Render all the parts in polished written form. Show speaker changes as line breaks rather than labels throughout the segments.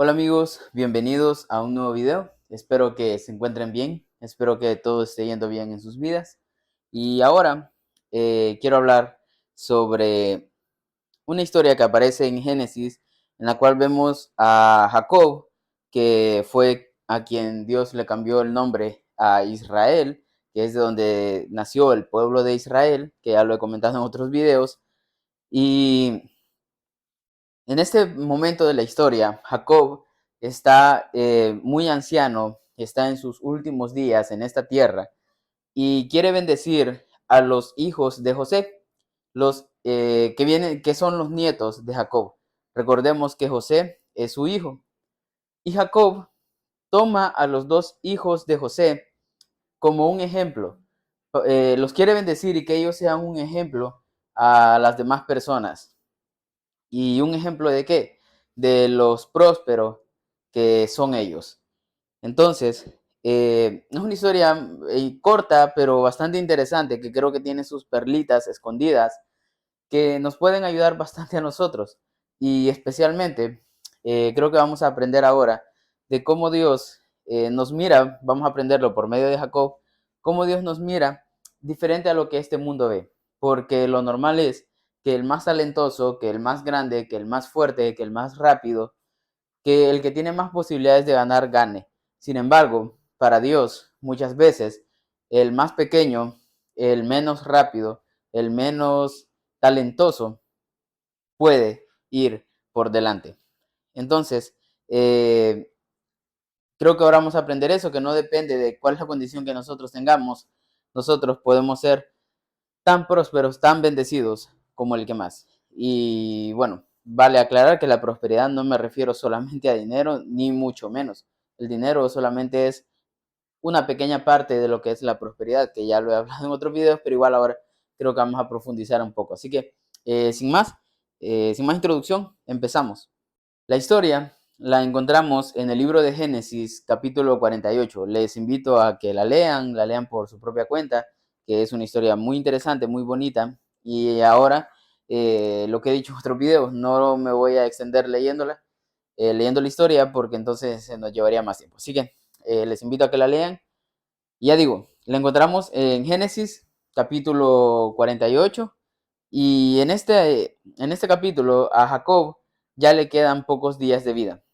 Hola amigos, bienvenidos a un nuevo video. Espero que se encuentren bien, espero que todo esté yendo bien en sus vidas. Y ahora quiero hablar sobre una historia que aparece en Génesis, en la cual vemos a Jacob, que fue a quien Dios le cambió el nombre a Israel, que es de donde nació el pueblo de Israel, que ya lo he comentado en otros videos. Y en este momento de la historia, Jacob está muy anciano, está en sus últimos días en esta tierra y quiere bendecir a los hijos de José, los que son los nietos de Jacob. Recordemos que José es su hijo y Jacob toma a los dos hijos de José como un ejemplo. Los quiere bendecir y que ellos sean un ejemplo a las demás personas. ¿Y un ejemplo de qué? De los prósperos que son ellos. Entonces, es una historia corta, pero bastante interesante, que creo que tiene sus perlitas escondidas, que nos pueden ayudar bastante a nosotros. Y especialmente, creo que vamos a aprender ahora de cómo Dios nos mira, vamos a aprenderlo por medio de Jacob, cómo Dios nos mira diferente a lo que este mundo ve. Porque lo normal es que el más talentoso, que el más grande, que el más fuerte, que el más rápido, que el que tiene más posibilidades de ganar gane. Sin embargo, para Dios, muchas veces, el más pequeño, el menos rápido, el menos talentoso, puede ir por delante. Entonces, creo que ahora vamos a aprender eso, que no depende de cuál es la condición que nosotros tengamos. Nosotros podemos ser tan prósperos, tan bendecidos como el que más. Y bueno, vale aclarar que la prosperidad no me refiero solamente a dinero, ni mucho menos. El dinero solamente es una pequeña parte de lo que es la prosperidad, que ya lo he hablado en otros videos, pero igual ahora creo que vamos a profundizar un poco. Así que, sin más introducción, empezamos. La historia la encontramos en el libro de Génesis, capítulo 48. Les invito a que la lean por su propia cuenta, que es una historia muy interesante, muy bonita. Y ahora, lo que he dicho en otros videos, no me voy a extender leyendo la historia, porque entonces se nos llevaría más tiempo. Así que les invito a que la lean. Y ya digo, la encontramos en Génesis, capítulo 48. Y en este capítulo a Jacob ya le quedan pocos días de vida.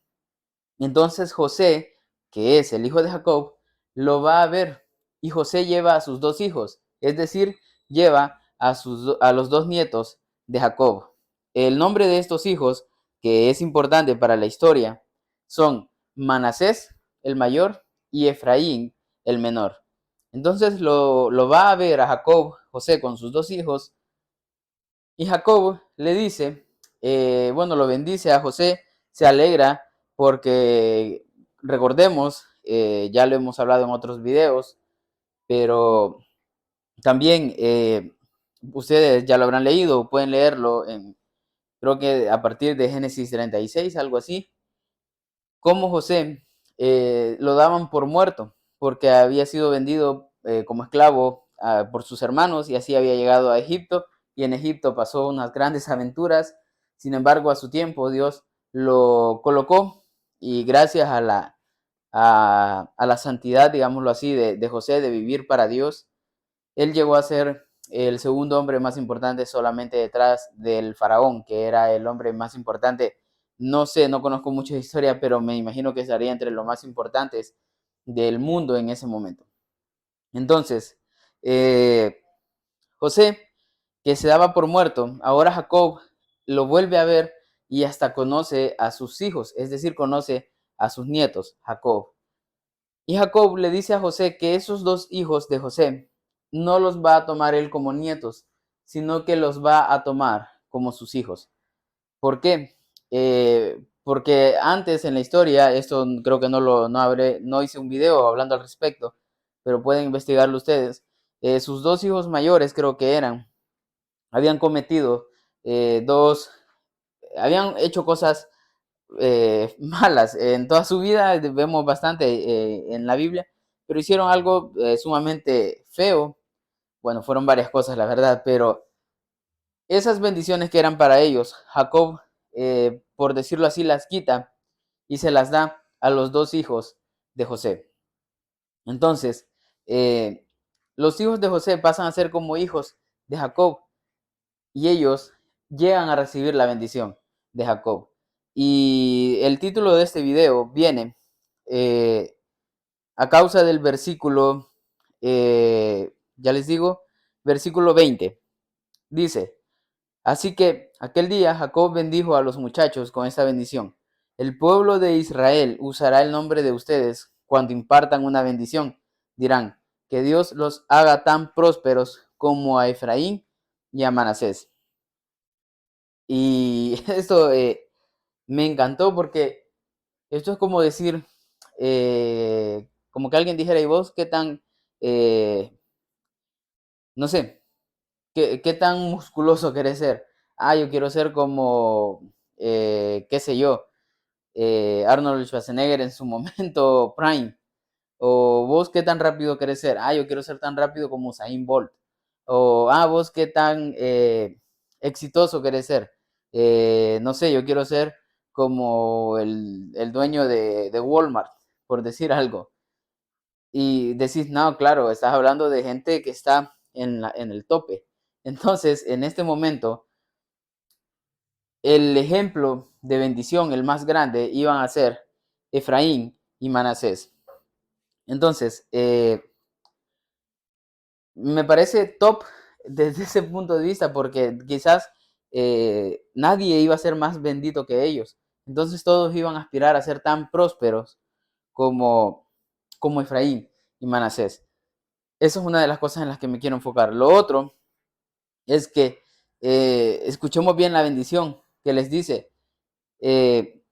Entonces José, que es el hijo de Jacob, lo va a ver y José lleva a sus dos hijos, es decir, lleva a los dos nietos de Jacob. El nombre de estos hijos, que es importante para la historia, son Manasés, el mayor, y Efraín, el menor. Entonces lo va a ver a Jacob, José, con sus dos hijos, y Jacob le dice, bueno, lo bendice a José, se alegra porque recordemos, ya lo hemos hablado en otros videos, pero también ustedes ya lo habrán leído, pueden leerlo creo que a partir de Génesis 36, algo así, como José lo daban por muerto porque había sido vendido como esclavo por sus hermanos y así había llegado a Egipto y en Egipto pasó unas grandes aventuras. Sin embargo, a su tiempo Dios lo colocó y gracias a la santidad, digámoslo así, de José, de vivir para Dios, él llegó a ser el segundo hombre más importante solamente detrás del faraón, que era el hombre más importante. No sé, no conozco mucha historia, pero me imagino que estaría entre los más importantes del mundo en ese momento. Entonces, eh, José, que se daba por muerto, ahora Jacob lo vuelve a ver y hasta conoce a sus hijos, es decir, conoce a sus nietos, Jacob. Y Jacob le dice a José que esos dos hijos de José no los va a tomar él como nietos, sino que los va a tomar como sus hijos. ¿Por qué? Porque antes en la historia, esto creo que no hice un video hablando al respecto, pero pueden investigarlo ustedes. Sus dos hijos mayores creo que habían cometido habían hecho cosas malas. En toda su vida vemos bastante en la Biblia, pero hicieron algo sumamente feo. Bueno, fueron varias cosas, la verdad, pero esas bendiciones que eran para ellos, Jacob, por decirlo así, las quita y se las da a los dos hijos de José. Entonces, los hijos de José pasan a ser como hijos de Jacob y ellos llegan a recibir la bendición de Jacob. Y el título de este video viene a causa del versículo, ya les digo, versículo 20. Dice, así que aquel día Jacob bendijo a los muchachos con esta bendición. El pueblo de Israel usará el nombre de ustedes cuando impartan una bendición. Dirán, que Dios los haga tan prósperos como a Efraín y a Manasés. Y esto me encantó porque esto es como decir, como que alguien dijera, ¿y vos qué tan, no sé, qué tan musculoso querés ser? Ah, yo quiero ser como, qué sé yo, Arnold Schwarzenegger en su momento prime. O vos qué tan rápido querés ser. Ah, yo quiero ser tan rápido como Usain Bolt. O, vos qué tan exitoso querés ser. No sé, yo quiero ser como el dueño de Walmart, por decir algo. Y decís, no, claro, estás hablando de gente que está en el tope. Entonces, en este momento, el ejemplo de bendición, el más grande, iban a ser Efraín y Manasés. Entonces, me parece top desde ese punto de vista porque quizás nadie iba a ser más bendito que ellos. Entonces todos iban a aspirar a ser tan prósperos como, como Efraín y Manasés. Eso es una de las cosas en las que me quiero enfocar. Lo otro es que escuchemos bien la bendición que les dice, que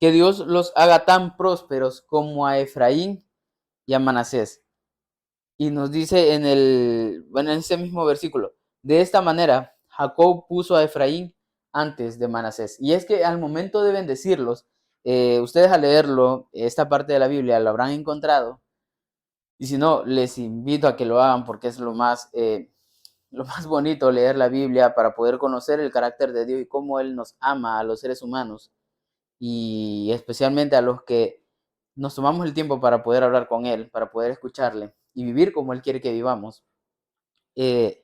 Dios los haga tan prósperos como a Efraín y a Manasés. Y nos dice en ese mismo versículo, de esta manera Jacob puso a Efraín antes de Manasés. Y es que al momento de bendecirlos, ustedes al leerlo, esta parte de la Biblia lo habrán encontrado. Y si no, les invito a que lo hagan porque es lo más bonito leer la Biblia para poder conocer el carácter de Dios y cómo Él nos ama a los seres humanos y especialmente a los que nos tomamos el tiempo para poder hablar con Él, para poder escucharle y vivir como Él quiere que vivamos. En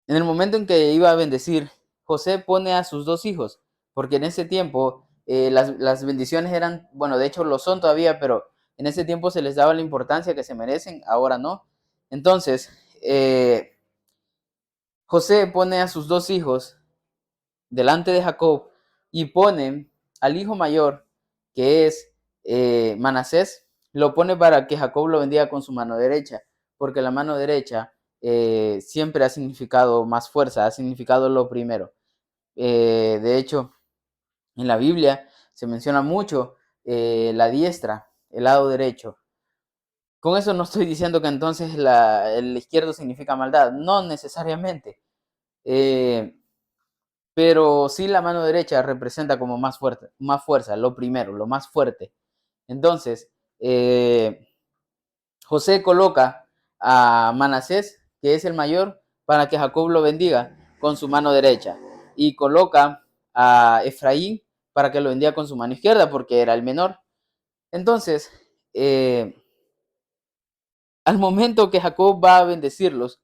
el momento en que iba a bendecir, José pone a sus dos hijos, porque en ese tiempo las bendiciones eran, bueno, de hecho lo son todavía, pero en ese tiempo se les daba la importancia que se merecen, ahora no. Entonces, José pone a sus dos hijos delante de Jacob y pone al hijo mayor, que es Manasés, lo pone para que Jacob lo bendiga con su mano derecha, porque la mano derecha siempre ha significado más fuerza, ha significado lo primero. De hecho, en la Biblia se menciona mucho la diestra, el lado derecho. Con eso no estoy diciendo que entonces el izquierdo significa maldad, no necesariamente. Eh, pero sí la mano derecha representa como más fuerza, lo primero, lo más fuerte. Entonces, José coloca a Manasés, que es el mayor, para que Jacob lo bendiga con su mano derecha. Y coloca a Efraín para que lo bendiga con su mano izquierda, porque era el menor. Entonces, al momento que Jacob va a bendecirlos,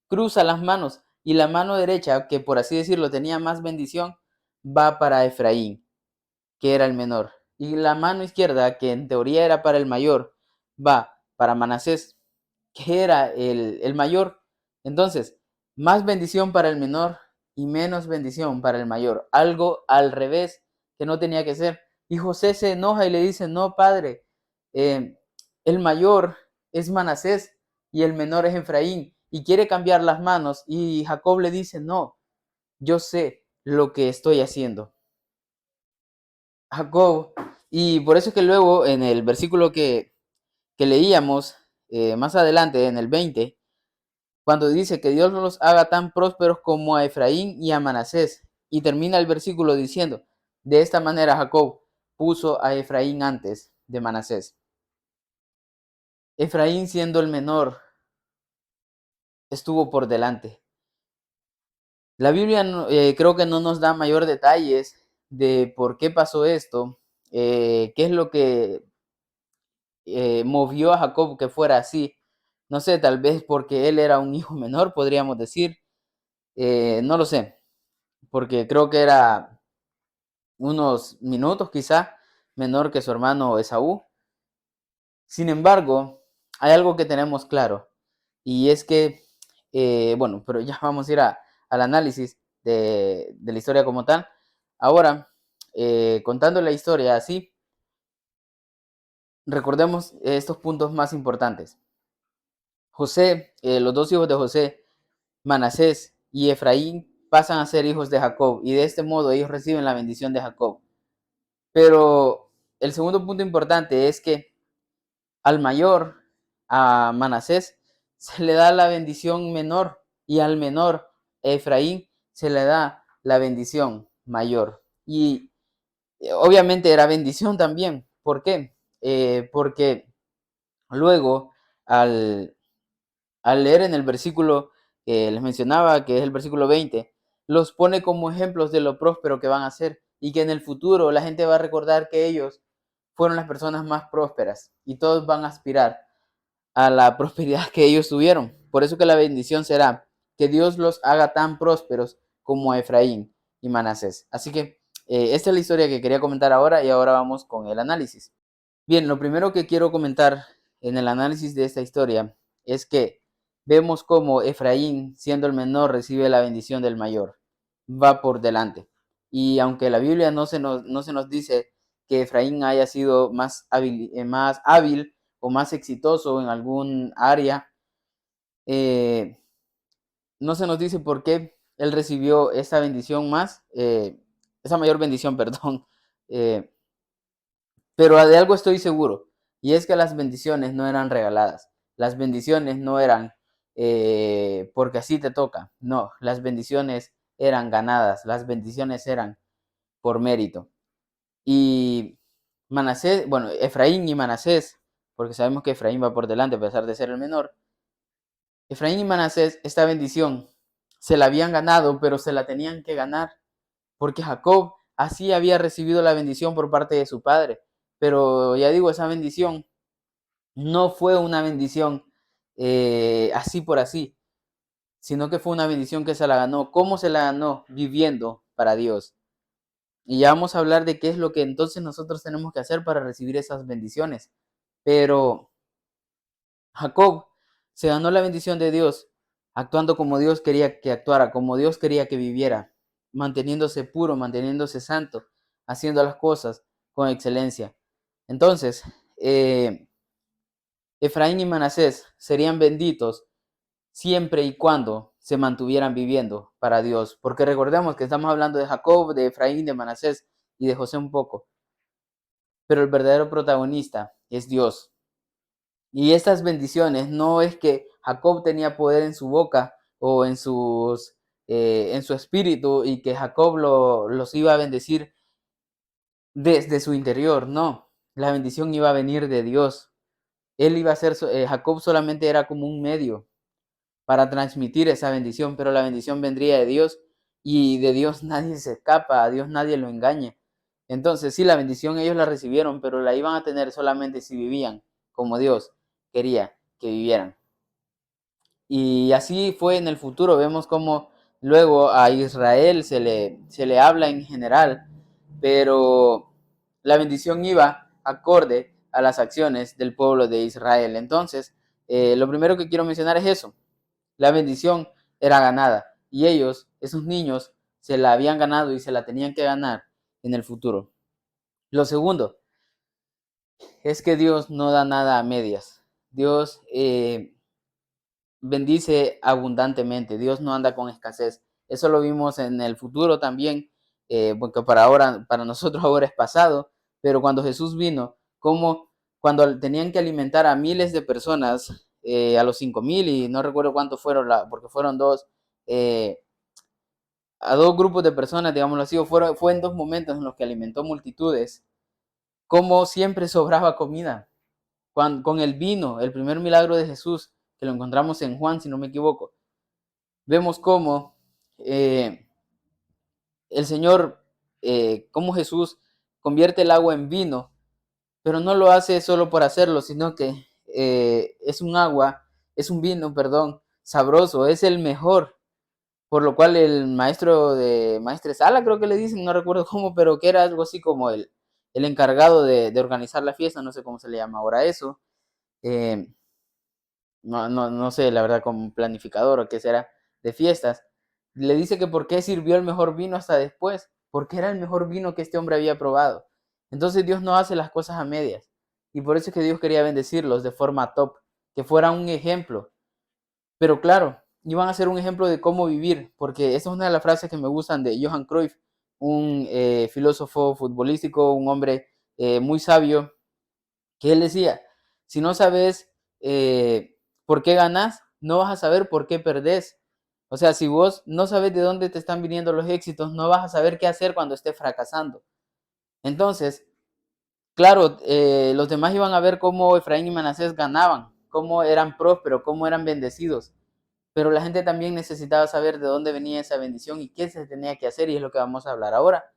cruza las manos y la mano derecha, que por así decirlo tenía más bendición, va para Efraín, que era el menor. Y la mano izquierda, que en teoría era para el mayor, va para Manasés, que era el mayor. Entonces, más bendición para el menor y menos bendición para el mayor. Algo al revés que no tenía que ser. Y José se enoja y le dice, no, padre, el mayor es Manasés y el menor es Efraín. Y quiere cambiar las manos. Y Jacob le dice, no, yo sé lo que estoy haciendo. Jacob, y por eso es que luego en el versículo que leíamos más adelante, en el 20, cuando dice que Dios los haga tan prósperos como a Efraín y a Manasés, y termina el versículo diciendo, de esta manera Jacob puso a Efraín antes de Manasés. Efraín, siendo el menor, estuvo por delante. La Biblia creo que no nos da mayor detalles de por qué pasó esto, ¿Qué es lo que movió a Jacob que fuera así? No sé, tal vez porque él era un hijo menor, podríamos decir. No lo sé, porque creo que era unos minutos quizá menor que su hermano Esaú. Sin embargo, hay algo que tenemos claro, y es que, bueno, pero ya vamos a ir al análisis de la historia como tal. Ahora, contando la historia así, recordemos estos puntos más importantes. José, los dos hijos de José, Manasés y Efraín, pasan a ser hijos de Jacob, y de este modo ellos reciben la bendición de Jacob. Pero el segundo punto importante es que al mayor, a Manasés, se le da la bendición menor, y al menor, Efraín, se le da la bendición mayor. Y obviamente era bendición también. ¿Por qué? Porque luego, al, al leer en el versículo que les mencionaba, que es el versículo 20, los pone como ejemplos de lo próspero que van a ser, y que en el futuro la gente va a recordar que ellos fueron las personas más prósperas, y todos van a aspirar a la prosperidad que ellos tuvieron. Por eso que la bendición será que Dios los haga tan prósperos como Efraín y Manasés. Así que esta es la historia que quería comentar ahora, y ahora vamos con el análisis. Bien, lo primero que quiero comentar en el análisis de esta historia es que vemos cómo Efraín, siendo el menor, recibe la bendición del mayor. Va por delante. Y aunque la Biblia no se nos dice que Efraín haya sido más hábil o más exitoso en algún área, eh, no se nos dice por qué él recibió esa bendición esa mayor bendición, perdón. Eh, pero de algo estoy seguro, y es que las bendiciones no eran regaladas. Las bendiciones no eran porque así te toca. No, las bendiciones eran ganadas. Las bendiciones eran por mérito. Y Manasés, bueno, Efraín y Manasés, porque sabemos que Efraín va por delante a pesar de ser el menor. Efraín y Manasés, esta bendición se la habían ganado, pero se la tenían que ganar, porque Jacob así había recibido la bendición por parte de su padre. Pero ya digo, esa bendición no fue una bendición así por así, sino que fue una bendición que se la ganó. ¿Cómo se la ganó? Viviendo para Dios. Y ya vamos a hablar de qué es lo que entonces nosotros tenemos que hacer para recibir esas bendiciones. Pero Jacob se ganó la bendición de Dios, actuando como Dios quería que actuara, como Dios quería que viviera, manteniéndose puro, manteniéndose santo, haciendo las cosas con excelencia. Entonces, Efraín y Manasés serían benditos siempre y cuando se mantuvieran viviendo para Dios. Porque recordemos que estamos hablando de Jacob, de Efraín, de Manasés y de José un poco. Pero el verdadero protagonista es Dios. Y estas bendiciones no es que Jacob tenía poder en su boca o en su espíritu, y que Jacob los iba a bendecir desde su interior. No, la bendición iba a venir de Dios. Él iba a ser, Jacob solamente era como un medio para transmitir esa bendición, pero la bendición vendría de Dios, y de Dios nadie se escapa, a Dios nadie lo engaña. Entonces, sí, la bendición ellos la recibieron, pero la iban a tener solamente si vivían como Dios quería que vivieran. Y así fue en el futuro. Vemos como luego a Israel se le habla en general, pero la bendición iba acorde a las acciones del pueblo de Israel. Entonces, lo primero que quiero mencionar es eso. La bendición era ganada, y ellos, esos niños, se la habían ganado y se la tenían que ganar en el futuro. Lo segundo es que Dios no da nada a medias. Dios bendice abundantemente. Dios no anda con escasez. Eso lo vimos en el futuro también, porque para nosotros ahora es pasado, pero cuando Jesús vino, como cuando tenían que alimentar a miles de personas, a los 5,000, y no recuerdo cuántos fueron, porque fueron eh, a dos grupos de personas, digámoslo así, fue en dos momentos en los que alimentó multitudes, como siempre sobraba comida. Con el vino, el primer milagro de Jesús, que lo encontramos en Juan, si no me equivoco, vemos cómo el Señor, cómo Jesús convierte el agua en vino, pero no lo hace solo por hacerlo, sino que es un vino, perdón, sabroso, es el mejor. Por lo cual el maestro de maestresala, creo que le dicen, no recuerdo cómo, pero que era algo así como el encargado de organizar la fiesta, no sé cómo se le llama ahora eso. eh, no sé, la verdad, como planificador o qué será de fiestas. Le dice que por qué sirvió el mejor vino hasta después, porque era el mejor vino que este hombre había probado. Entonces Dios no hace las cosas a medias. Y por eso es que Dios quería bendecirlos de forma top, que fuera un ejemplo. Pero claro, iban a ser un ejemplo de cómo vivir, porque esa es una de las frases que me gustan de Johan Cruyff, un filósofo futbolístico, un hombre muy sabio, que él decía, si no sabes por qué ganas, no vas a saber por qué perdés. O sea, si vos no sabes de dónde te están viniendo los éxitos, no vas a saber qué hacer cuando estés fracasando. Entonces, claro, los demás iban a ver cómo Efraín y Manasés ganaban, cómo eran prósperos, cómo eran bendecidos. Pero la gente también necesitaba saber de dónde venía esa bendición y qué se tenía que hacer, y es lo que vamos a hablar ahora.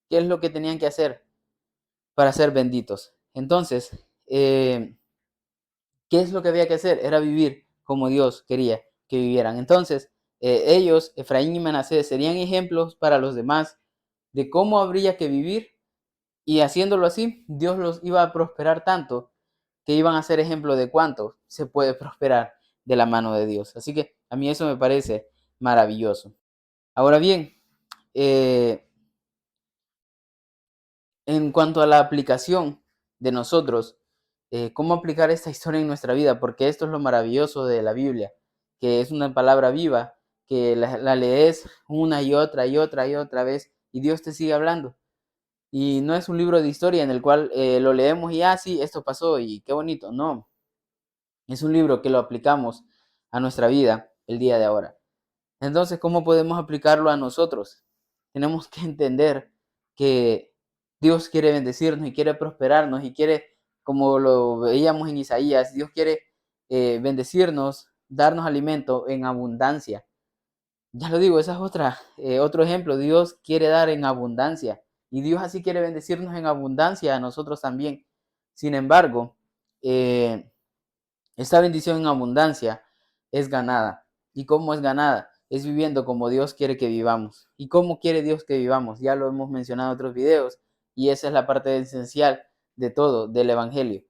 ¿Qué es lo que tenían que hacer para ser benditos? Entonces, ¿qué es lo que había que hacer? Era vivir como Dios quería que vivieran. Entonces, ellos, Efraín y Manasés, serían ejemplos para los demás de cómo habría que vivir, y haciéndolo así, Dios los iba a prosperar tanto que iban a ser ejemplo de cuánto se puede prosperar de la mano de Dios. Así que a mí eso me parece maravilloso. Ahora bien, eh, en cuanto a la aplicación de nosotros, cómo aplicar esta historia en nuestra vida, porque esto es lo maravilloso de la Biblia, que es una palabra viva, que la lees una y otra y otra y otra vez y Dios te sigue hablando. Y no es un libro de historia en el cual lo leemos y, sí, esto pasó y qué bonito. No, es un libro que lo aplicamos a nuestra vida el día de ahora. Entonces, ¿cómo podemos aplicarlo a nosotros? Tenemos que entender que Dios quiere bendecirnos y quiere prosperarnos y quiere, como lo veíamos en Isaías, Dios quiere bendecirnos, darnos alimento en abundancia. Ya lo digo, esa es otro ejemplo. Dios quiere dar en abundancia y Dios así quiere bendecirnos en abundancia a nosotros también. Sin embargo, eh, esta bendición en abundancia es ganada. ¿Y cómo es ganada? Es viviendo como Dios quiere que vivamos. ¿Y cómo quiere Dios que vivamos? Ya lo hemos mencionado en otros videos y esa es la parte esencial de todo, del Evangelio.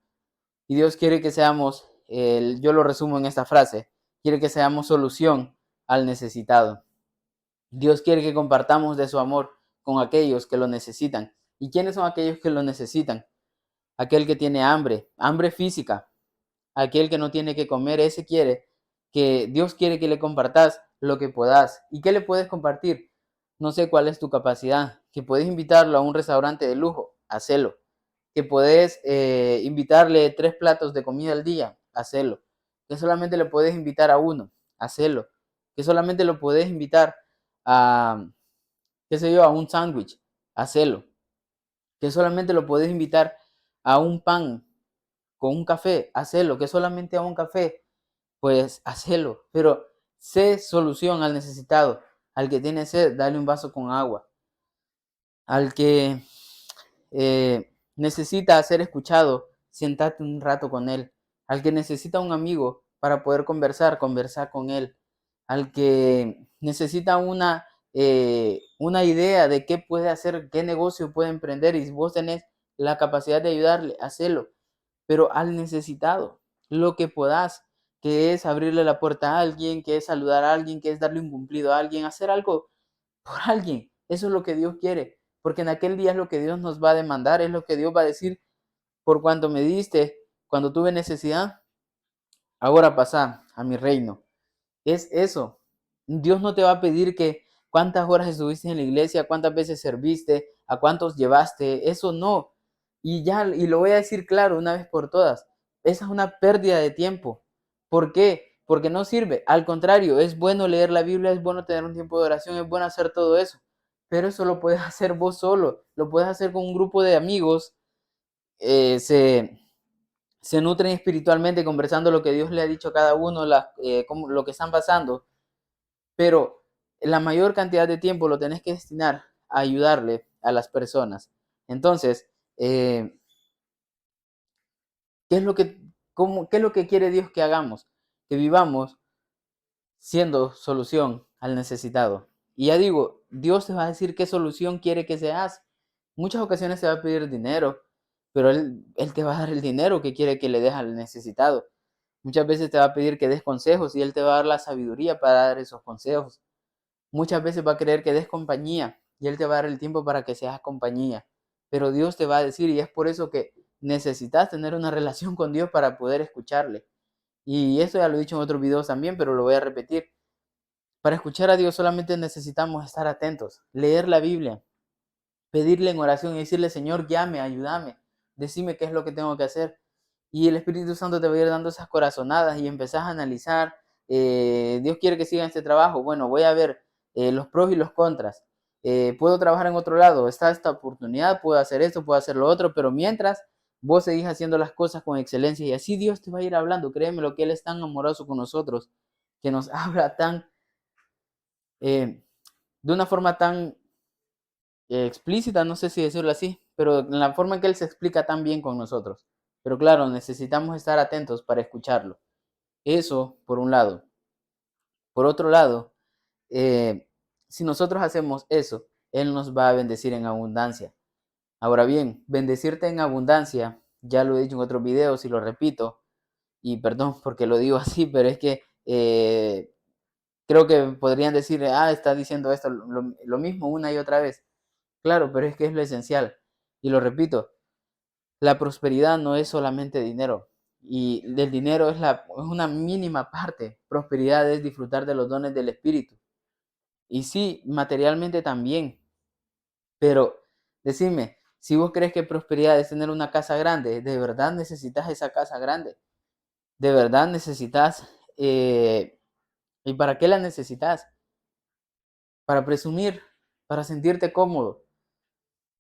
Y Dios quiere que seamos, yo lo resumo en esta frase, quiere que seamos solución al necesitado. Dios quiere que compartamos de su amor con aquellos que lo necesitan. ¿Y quiénes son aquellos que lo necesitan? Aquel que tiene hambre, hambre física, aquel que no tiene que comer, ese quiere que Dios quiere que le compartas lo que puedas. ¿Y qué le puedes compartir? No sé cuál es tu capacidad, que puedes invitarlo a un restaurante de lujo, hacelo. Que puedes invitarle 3 platos de comida al día, hacelo. Que solamente le puedes invitar a uno, hacelo. Que solamente lo puedes invitar a, qué sé yo, a un sándwich, hacelo. Que solamente lo puedes invitar a un pan con un café, hacelo. Que solamente a un café, pues hacelo. Pero sé solución al necesitado. Al que tiene sed, dale un vaso con agua. Al que necesita ser escuchado, siéntate un rato con él. Al que necesita un amigo para poder conversar, conversar con él. Al que necesita una idea de qué puede hacer, qué negocio puede emprender, y si vos tenés la capacidad de ayudarle, hacelo. Pero al necesitado, lo que podás, que es abrirle la puerta a alguien, que es saludar a alguien, que es darle un cumplido a alguien, hacer algo por alguien. Eso es lo que Dios quiere, porque en aquel día es lo que Dios nos va a demandar, es lo que Dios va a decir: por cuanto me diste cuando tuve necesidad, ahora pasa a mi reino. Es eso. Dios no te va a pedir que cuántas horas estuviste en la iglesia, cuántas veces serviste, a cuántos llevaste, eso no. Y ya, y lo voy a decir claro una vez por todas, esa es una pérdida de tiempo. ¿Por qué? Porque no sirve. Al contrario, es bueno leer la Biblia, es bueno tener un tiempo de oración, es bueno hacer todo eso. Pero eso lo puedes hacer vos solo, lo puedes hacer con un grupo de amigos, eh, se, se nutren espiritualmente conversando lo que Dios le ha dicho a cada uno, lo que están pasando, pero la mayor cantidad de tiempo lo tenés que destinar a ayudarle a las personas. Entonces, ¿qué es lo que, qué es lo que quiere Dios que hagamos? Que vivamos siendo solución al necesitado. Y ya digo, Dios te va a decir qué solución quiere que seas. Muchas ocasiones te va a pedir dinero, pero él te va a dar el dinero que quiere que le des al necesitado. Muchas veces te va a pedir que des consejos y Él te va a dar la sabiduría para dar esos consejos. Muchas veces va a querer que des compañía y Él te va a dar el tiempo para que seas compañía. Pero Dios te va a decir, y es por eso que necesitas tener una relación con Dios para poder escucharle. Y esto ya lo he dicho en otros videos también, pero lo voy a repetir. Para escuchar a Dios solamente necesitamos estar atentos, leer la Biblia, pedirle en oración y decirle, Señor, guíame, ayúdame, decime qué es lo que tengo que hacer. Y el Espíritu Santo te va a ir dando esas corazonadas y empezás a analizar, Dios quiere que siga este trabajo, bueno, voy a ver los pros y los contras. Puedo trabajar en otro lado, está esta oportunidad, puedo hacer esto, puedo hacer lo otro, pero mientras vos seguís haciendo las cosas con excelencia y así Dios te va a ir hablando, créeme lo que Él es tan amoroso con nosotros, que nos habla tan, de una forma tan explícita, no sé si decirlo así, pero en la forma en que Él se explica tan bien con nosotros. Pero claro, necesitamos estar atentos para escucharlo. Eso por un lado. Por otro lado, si nosotros hacemos eso, Él nos va a bendecir en abundancia. Ahora bien, bendecirte en abundancia, ya lo he dicho en otros videos y lo repito, y perdón porque lo digo así, pero es que creo que podrían decir, está diciendo esto lo mismo una y otra vez. Claro, pero es que es lo esencial. Y lo repito, la prosperidad no es solamente dinero. Y el dinero es una mínima parte. Prosperidad es disfrutar de los dones del Espíritu. Y sí, materialmente también. Pero decime, si vos crees que prosperidad es tener una casa grande, ¿de verdad necesitas esa casa grande? ¿De verdad necesitas? ¿Y para qué la necesitas? Para presumir, para sentirte cómodo.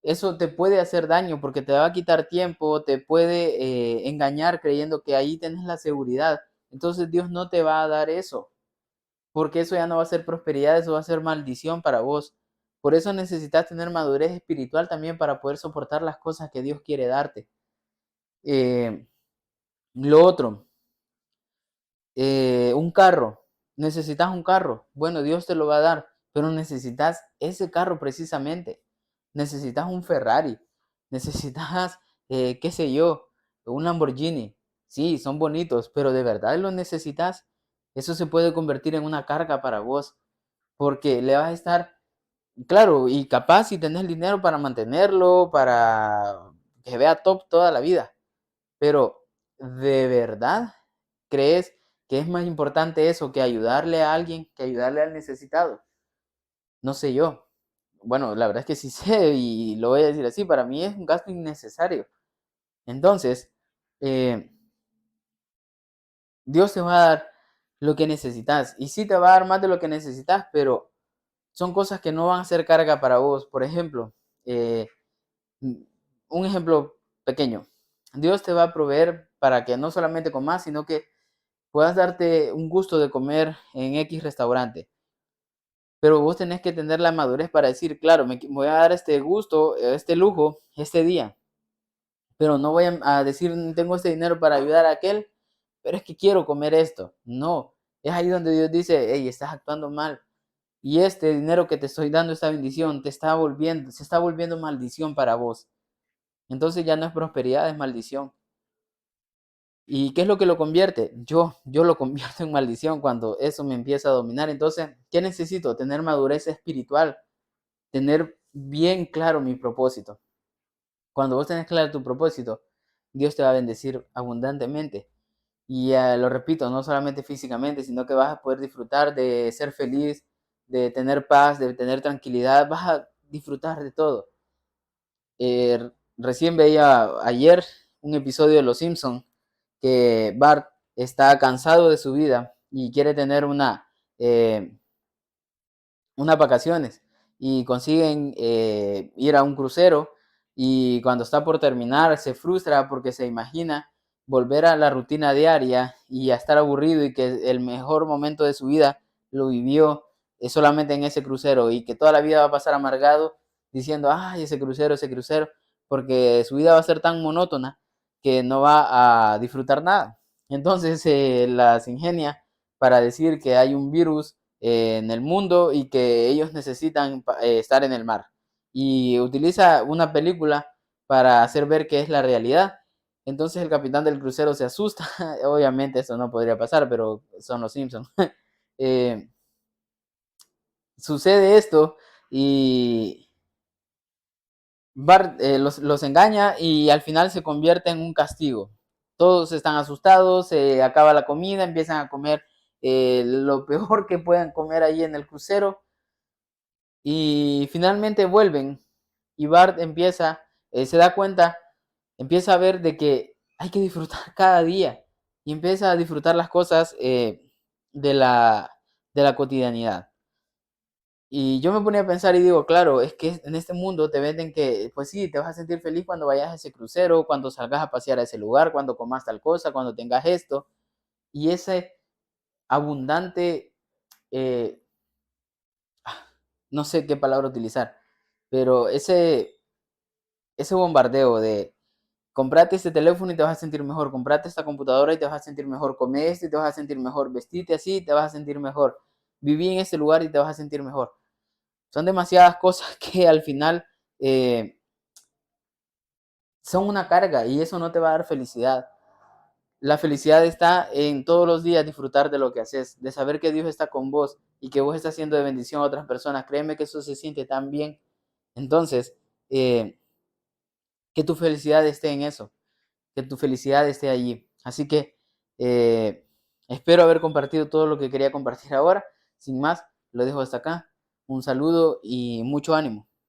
Eso te puede hacer daño porque te va a quitar tiempo, te puede engañar creyendo que ahí tienes la seguridad. Entonces Dios no te va a dar eso, porque eso ya no va a ser prosperidad, eso va a ser maldición para vos. Por eso necesitas tener madurez espiritual también para poder soportar las cosas que Dios quiere darte. Eh, lo otro, un carro. Necesitas un carro. Bueno, Dios te lo va a dar, pero necesitas ese carro precisamente. Necesitas un Ferrari. Necesitas, qué sé yo, un Lamborghini. Sí, son bonitos, pero de verdad lo necesitas. Eso se puede convertir en una carga para vos, porque le vas a estar, claro, y capaz si tenés el dinero para mantenerlo, para que vea top toda la vida, pero ¿de verdad crees que es más importante eso que ayudarle a alguien, que ayudarle al necesitado? No sé yo. Bueno, la verdad es que sí sé y lo voy a decir así, para mí es un gasto innecesario. Entonces, eh, Dios te va a dar lo que necesitas y sí te va a dar más de lo que necesitas, pero son cosas que no van a ser carga para vos. Por ejemplo, eh, un ejemplo pequeño. Dios te va a proveer para que no solamente comas, sino que puedas darte un gusto de comer en X restaurante. Pero vos tenés que tener la madurez para decir, claro, me voy a dar este gusto, este lujo, este día. Pero no voy a decir, tengo este dinero para ayudar a aquel, pero es que quiero comer esto. No, es ahí donde Dios dice, hey, estás actuando mal. Y este dinero que te estoy dando, esta bendición, se está volviendo maldición para vos. Entonces ya no es prosperidad, es maldición. ¿Y qué es lo que lo convierte? Yo lo convierto en maldición cuando eso me empieza a dominar. Entonces, ¿qué necesito? Tener madurez espiritual, tener bien claro mi propósito. Cuando vos tenés claro tu propósito, Dios te va a bendecir abundantemente. Y lo repito, no solamente físicamente, sino que vas a poder disfrutar de ser feliz, de tener paz, de tener tranquilidad, vas a disfrutar de todo. Recién veía ayer un episodio de Los Simpson que Bart está cansado de su vida y quiere tener eh, unas vacaciones y consiguen ir a un crucero y cuando está por terminar se frustra porque se imagina volver a la rutina diaria y a estar aburrido y que el mejor momento de su vida lo vivió solamente en ese crucero y que toda la vida va a pasar amargado diciendo, ay, ese crucero, porque su vida va a ser tan monótona que no va a disfrutar nada. Entonces las ingenia para decir que hay un virus en el mundo y que ellos necesitan estar en el mar. Y utiliza una película para hacer ver que es la realidad. Entonces el capitán del crucero se asusta. Obviamente eso no podría pasar, pero son los Simpsons. Sucede esto y Bart los engaña y al final se convierte en un castigo. Todos están asustados, se acaba la comida, empiezan a comer lo peor que puedan comer ahí en el crucero y finalmente vuelven y Bart se da cuenta, empieza a ver de que hay que disfrutar cada día y empieza a disfrutar las cosas de de la cotidianidad. Y yo me ponía a pensar y digo, claro, es que en este mundo te venden que, pues sí, te vas a sentir feliz cuando vayas a ese crucero, cuando salgas a pasear a ese lugar, cuando comas tal cosa, cuando tengas esto. Y ese abundante, eh, no sé qué palabra utilizar, pero ese bombardeo de comprate este teléfono y te vas a sentir mejor, comprate esta computadora y te vas a sentir mejor, come esto y te vas a sentir mejor, vestite así y te vas a sentir mejor, viví en este lugar y te vas a sentir mejor. Son demasiadas cosas que al final son una carga y eso no te va a dar felicidad. La felicidad está en todos los días disfrutar de lo que haces, de saber que Dios está con vos y que vos estás haciendo de bendición a otras personas. Créeme que eso se siente tan bien. Entonces, que tu felicidad esté en eso, que tu felicidad esté allí. Así que espero haber compartido todo lo que quería compartir ahora. Sin más, lo dejo hasta acá. Un saludo y mucho ánimo.